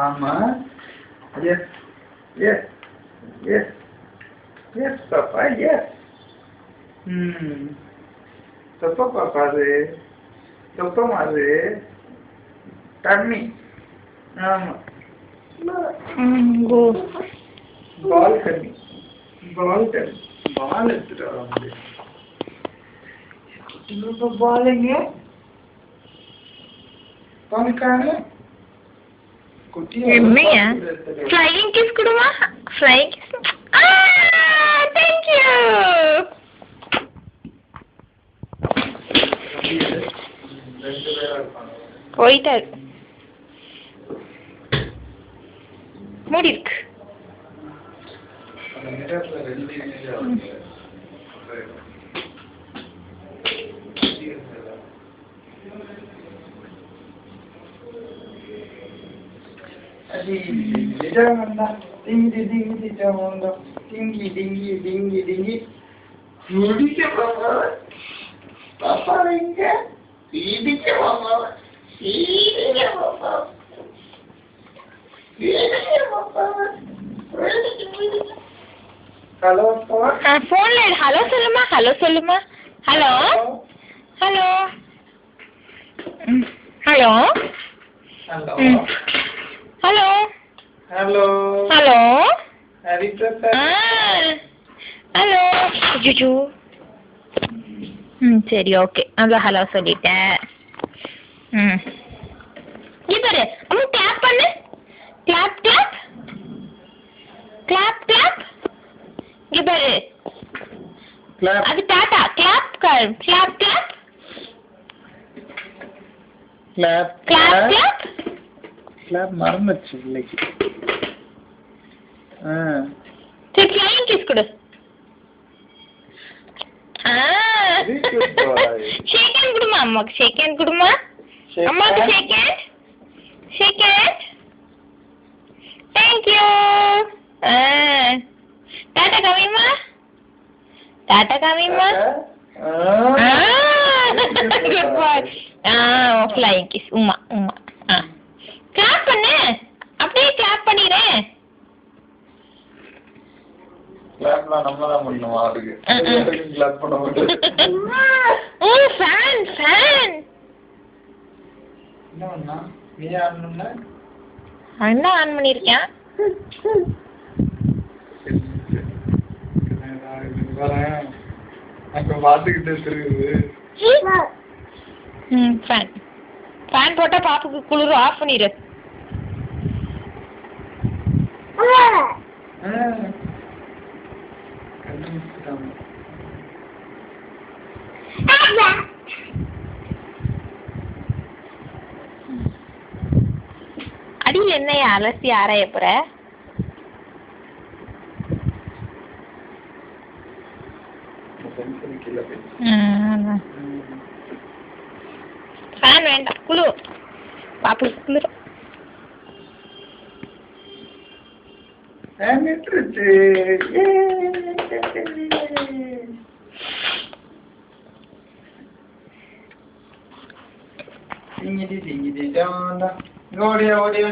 ஆமா. Yes. Yes. Yes. Yes, Papa. Yes. Papa, Papa, Papa, Mother. Tummy. ஆமா. Go. Balcony. Balcony. Ball எடுத்துட்டு வர முடியும். இப்போ பால் எங்க? பால்கான என்னையா? Flying kiss கொடுமா? Flying kiss. Thank you. போயிட்டாரு. மூடி இருக்கு. ஹலோ போன்ல ஹலோ சொல்லுமா. ஹலோ சொல்லுமா. Hello hello hello hello hello hello Hariprasad. Hello ஜுஜு. சரி ஓகே. அதான் ஹலோ சொல்லிட்டேன். இங்க பாரு. அம்மா கிளாப் பண்ணு. Clap clap clap clap. இங்க பாரு. கிளாப் அது tata. Clap clap clap clap clap clap. Clap மறந்துச்சு இல்லைக்கு. சரி ஃப்ளையிங் கிஸ் கொடு. ஷேக் ஹேண்ட் கொடுமா. அம்மாக்கு ஷேக் ஹேண்ட் கொடுமா. அம்மாக்கு shake hand. Shake hand. Thank you. Tata காமிமா. டாடா காமிமா. Good bye. Flying kiss. உம்மா உம்மா. கிளாப் பண்ணு. அப்படியே கிளாப் பண்ணிடுறேன். கிளாப்லாம் நம்ம தான் பண்ணணும். அதுக்கு கிளாப் பண்ண மாட்டேன். Fan fan. என்ன பண்ணா? நீ ஆடணும்னா என்ன ஆன் பண்ணிருக்கேன்? வரேன். அப்ப பாத்துக்கிட்டே இருக்குது. ஃபேன் ஃபேன் போட்டா பாப்புக்கு குளிர். ஆஃப் பண்ணிடு. அடியில் என்னையா அலசி ஆராய போற? ஃபேன் வேண்டாம். குளிர். பாப்புக்கு குளிர். ஓடியா ஓடியா.